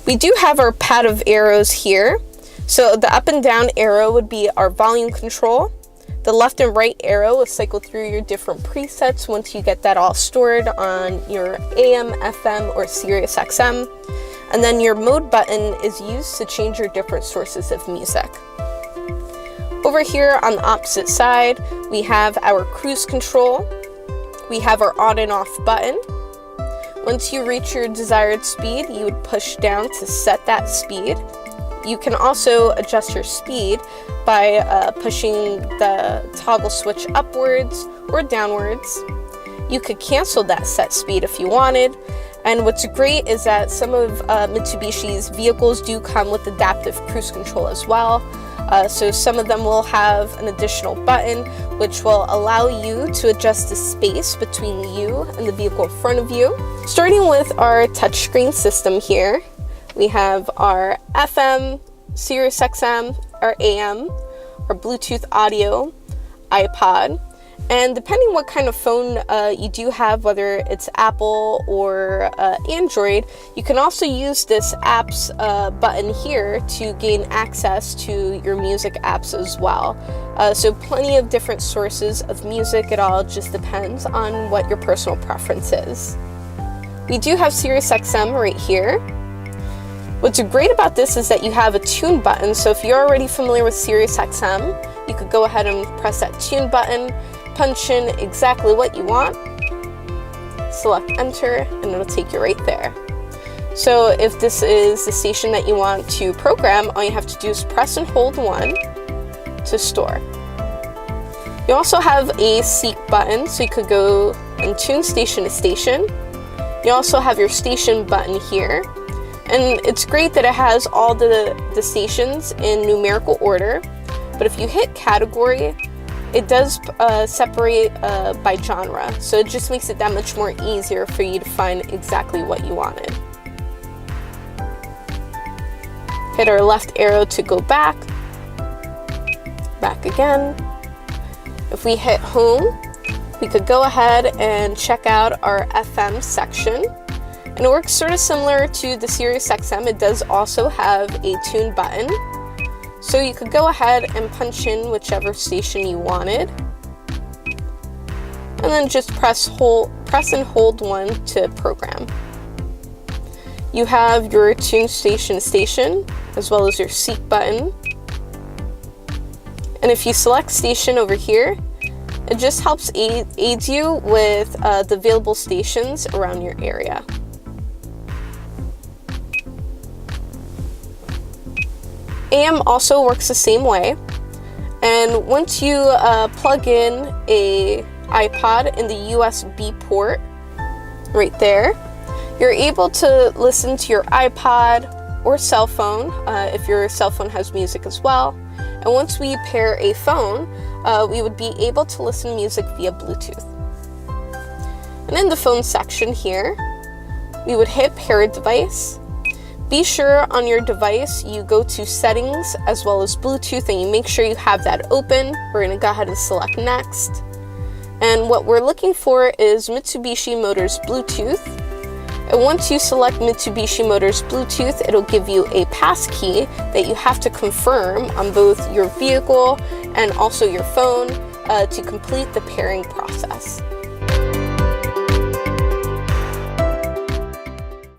We do have our pad of arrows here. So the up and down arrow would be our volume control. The left and right arrow will cycle through your different presets once you get that all stored on your AM, FM, or Sirius XM. And then your mode button is used to change your different sources of music. Over here on the opposite side, we have our cruise control. We have our on and off button. Once you reach your desired speed, you would push down to set that speed. You can also adjust your speed by pushing the toggle switch upwards or downwards. You could cancel that set speed if you wanted. And what's great is that some of Mitsubishi's vehicles do come with adaptive cruise control as well. So some of them will have an additional button which will allow you to adjust the space between you and the vehicle in front of you. Starting with our touchscreen system here, we have our FM, Sirius XM, our AM, our Bluetooth audio, Ipod, and depending what kind of phone you do have, whether it's Apple or Android, you can also use this apps button here to gain access to your music apps as well. So plenty of different sources of music. It all just depends on what your personal preference is. We do have Sirius XM right here. What's great about this is that you have a tune button, so if you're already familiar with Sirius XM, you could go ahead and press that tune button, punch in exactly what you want, select enter, and it'll take you right there. So if this is the station that you want to program, all you have to do is press and hold 1 to store. You also have a seek button, so you could go and tune station to station. You also have your station button here. And it's great that it has all the stations in numerical order, but if you hit category, it does separate by genre, so it just makes it that much more easier for you to find exactly what you wanted. Hit our left arrow to go back again. If we hit home, we could go ahead and check out our FM section. And it works sort of similar to the Sirius XM. It does also have a tune button. So you could go ahead and punch in whichever station you wanted. And then just press and hold 1 to program. You have your tune station to station, as well as your seek button. And if you select station over here, it just helps aid you with the available stations around your area. AM also works the same way, and once you plug in a iPod in the USB port right there, you're able to listen to your iPod or cell phone if your cell phone has music as well. And once we pair a phone, we would be able to listen to music via Bluetooth. And in the phone section here, we would hit pair device. Be sure on your device you go to settings as well as Bluetooth and you make sure you have that open. We're going to go ahead and select next. And what we're looking for is Mitsubishi Motors Bluetooth. And once you select Mitsubishi Motors Bluetooth, it'll give you a passkey that you have to confirm on both your vehicle and also your phone to complete the pairing process.